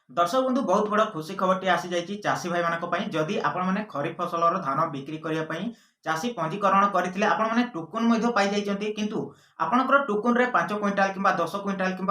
दर्शक बंधु बहुत बड़ खुशी खबर आसी जाइए चाषी भाई मानी जदि आपण मैंने खरीफ फसलर धान बिक्री करने चाषी पंजीकरण करते आपण मैंने टोकन पाई किंतु आपणकर टोकन रे 5 क्विंटाल कि 10 क्विंटाल कि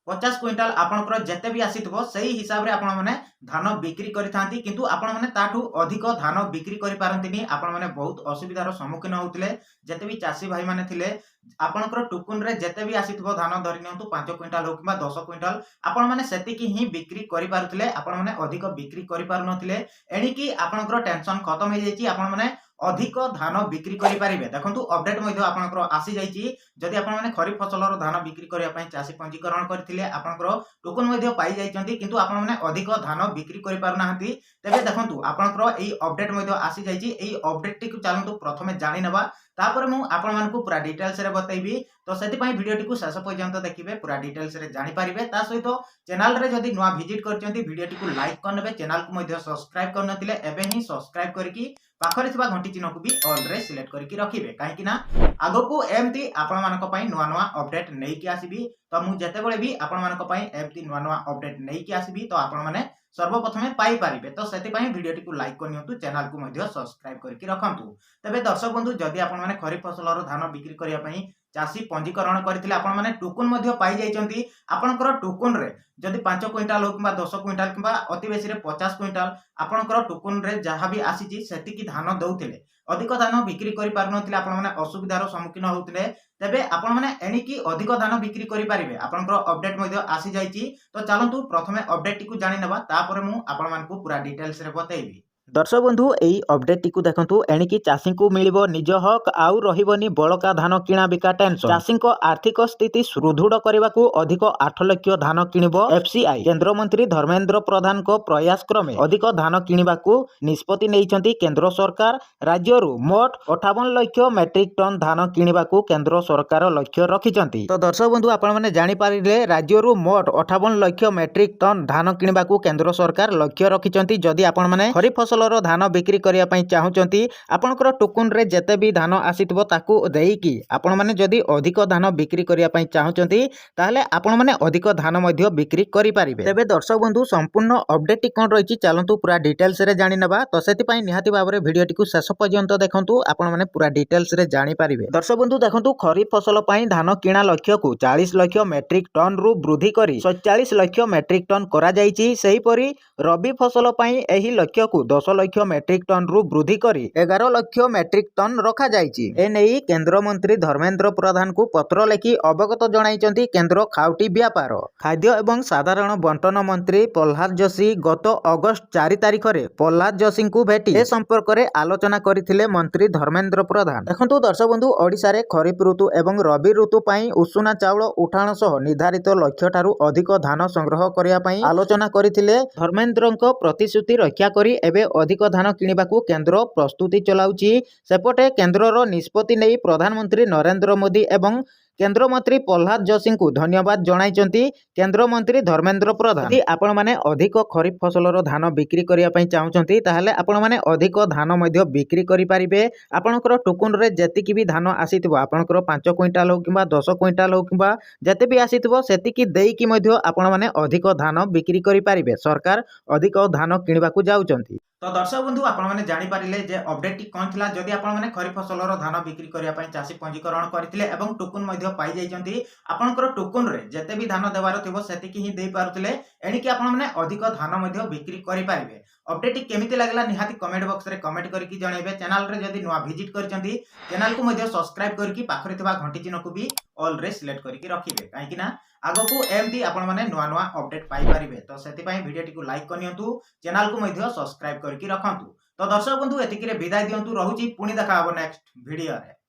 50 क्विंटाल आपणकर जिते भी आसीथिबो सही हिसाब रे आपण मैंने धान बिक्री करथांती किंतु आपण मैंने ताठू अधिक धान बिक्री करि पारंतिनी आपण मैंने बहुत असुविधार सम्मुखीन होउतिले जेते भी चाषी भाई माने थिले आपणकर टोकन रे जेते भी आसीथिबो धान धरि नियंतु 5 क्विंटाल हो कि 10 क्विंटाल आपण मैंने सेतिकी ही बिक्री करि पारुथिले आपण मैंने अधिक बिक्री करि पारु नथिले एणिकी आपणकर टेंशन खत्म हो जाइछि आपण मैंने अधिक धान बिक्री करि पारिबे देखंतु अपडेट मध्ये आपणकर आसी जाइछि जदि आपण माने खरीफ फसलर धान बिक्री करिया पई चाषी पंजीकरण करथिले आपणकर टोकन मध्ये पाई जाइछन्ती किंतु आपण माने अधिक धान बिक्री करि पारु नाहंती तेबे देखंतु आपणकर एई अपडेट मध्ये आसी जाइछि एई अपडेट टिकु चालंतु प्रथमे जानि नेबा तापर मु आपण मानकु पूरा डिटेल्स रे बतैबी तो सेति पई वीडियो टिकु शेष पर्यंत देखिबे पूरा डिटेल्स रे जानि पारिबे ता सहित चैनल रे जदि नुवा विजिट करचन्ती वीडियो टिकु लाइक करनेबे चैनल को मध्ये सब्सक्राइब करनथिले एबे ही सब्सक्राइब करकी पाखरे थिबा घंटी चिन्ह को भी ऑल रे सिलेक्ट करके रखिबे काहेकि ना आगो को एमती आपण मानक पई नुवा नुवा अपडेट नै कि आसीबी तो मु जते बेले भी आपण मानक पई एमती नुवा नुवा अपडेट नै कि आसीबी तो आपण माने सर्वप्रथमे पाई पारिबे तो सेति पई वीडियो टिकु लाइक करनियंतु चैनल को मध्ये सब्सक्राइब करके रखंतु तबे दर्शक बंधु जदि आपण माने खरीफ फसलर धान बिक्री करिया पई चाषी पंजीकरण करथिले आपण माने टोकन मध्ये पाई जाइचंती आपणकर टोकन रे जदि 5 क्विंटाल हो कि 10 क्विंटाल कि अति बेसी रे 50 क्विंटाल आपणकर टोकन रे जहाँ भी आसीची सेति की धान दउथिले अधिक धान बिक्री करि पारु नथिले आपण माने असुविधार सम्मुखीन होउथिले तेबे आपण माने एनिकी अधिक धान बिक्री करि पारिबे आपणकर अपडेट मध्ये आसी जाइची तो चलंतु प्रथमे अपडेट टिकु जानि नेबा तापर मु आपण मानकु पूरा डिटेल्स रे बतैबी। दर्शक बंधु एई अपडेट टिकु देखंतु एणिकी चाषी को मिलिबो निज हक आउ रहिबोनी बळका धान किणा बिका टेंशन चाषी को आर्थिक स्थिति सुदृढ़ करबाकू अधिक 8 लाख धान किनिबो एफसीआई केंद्र मंत्री धर्मेंद्र प्रधान को प्रयास क्रमे अधिक धान किनिबाकू निष्पत्ति नेइछंती केंद्र सरकार राज्यरू मोट 58 लाख मेट्रिक टन धान किनिबाकू केंद्र सरकार लक्ष्य रखिछंती तो दर्शक बंधु आपण माने जानि पारिले राज्यरू मोट 58 लाख मेट्रिक टन धान किनिबाकू केंद्र सरकार लक्ष्य रखिछंती जदि आपण माने खरीफ फसलर धान बिक्री करिया पई चाहुचंती आपनकर टोकन रे जेते भी धान आसीतबो ताकू देईकी आपण माने जदि अधिक धान बिक्री करिया पई चाहुचंती ताहले आपण माने अधिक धान मध्य बिक्री करि पारिबे तेबे दर्शक बंधु संपूर्ण अपडेट कोन रहिछि चलंतु पूरा डिटेल्स रे जानि नेबा तो सेति पई निहाती भाबरे वीडियो टिकु शेष पर्यंत देखंतु आपण माने पूरा डिटेल्स रे जानि पारिबे दर्शक बंधु देखंतु खरीफ फसल पई धान किणा लक्ष्य को 40 लाख मेट्रिक टन रु वृद्धि करी 47 लाख मेट्रिक टन करा जाईछि सेही परी रबी फसल पई एही लक्ष्य को 10 लाख मेट्रिक टन रु वृद्धि करी 11 लाख मेट्रिक टन रखा जाईछि एनेई केंद्र मंत्री धर्मेंद्र प्रधान को पत्र लेखि अवगत जणाइचंती केंद्र खाउटी व्यापार खाद्य एवं साधारण बंटन मंत्री प्रह्लाद जोशी गत अगस्त 4 तारिख रे प्रह्लाद जोशी को भेटी ए संपर्क रे आलोचना करिथिले मंत्री धर्मेंद्र प्रधान देखंतु दर्शक बंधु ओडिसा रे खरीफ ऋतु एवं रबी ऋतु पई उषुना चाउल उठाण सह निर्धारित लक्ष्य ठारू अधिक धान संग्रह करिया पई आलोचना करिथिले धर्मेंद्रଙ୍କ प्रतिश्रुति रक्षा करी एबे अधिक धान किनिबाकू केंद्र प्रस्तुति चलाउची सेपटे केंद्रर निष्पत्ति नै प्रधानमंत्री नरेंद्र मोदी एवं केंद्र मंत्री प्रह्लाद जोशी को धन्यवाद जणाइचंती केंद्र मंत्री धर्मेंद्र प्रधान यदि आपण माने अधिक खरीफ फसलर धान बिक्री करिया पई चाहुचंती ताहले आपण माने अधिक धान मध्य बिक्री करि पारिबे आपणकर टोकन रे जेतिकी भी धान आसीथिबो आपणकर 5 क्विंटाल हो किबा 10 क्विंटाल हो किबा जेते भी आसीथिबो सेतिकी देईकी मध्य आपण माने अधिक धान बिक्री करि पारिबे सरकार अधिक धान किनिबाकू जाउचंती तो दर्शक बंधु आपण माने जानि पारिले जे अपडेट टी कोन थिला जदि आपण माने खरीफ फसलर धान बिक्री करिया पई चाषी पंजीकरण करथिले एवं टोकन मध्ये पाई जाइचंती आपनकर टोकन रे जेते भी धान देबार थिबो सेतिकी ही देई पारुथिले एणिकी आपण माने अधिक धान मध्ये बिक्री करि पारिबे अपडेट टी केमिति लागला निहाती कमेंट बॉक्स रे कमेंट करके जणेबे चैनल रे जदि नुवा विजिट करचंती चैनल को मध्ये सब्सक्राइब करके पाखरे थिबा घंटी चिन्ह को भी ऑल रे सिलेक्ट करके रखिबे काहेकि ना आगो को एमती आपण माने नुवा नुवा अपडेट पाई पारिबे तो सेति पई वीडियो टी को लाइक करनियंतु चैनल को मध्ये सब्सक्राइब करके रखंतु तो दर्शक बंधु एतिकी रे विदाय दियंतु रहूची पुनी देखा हबो नेक्स्ट वीडियो रे।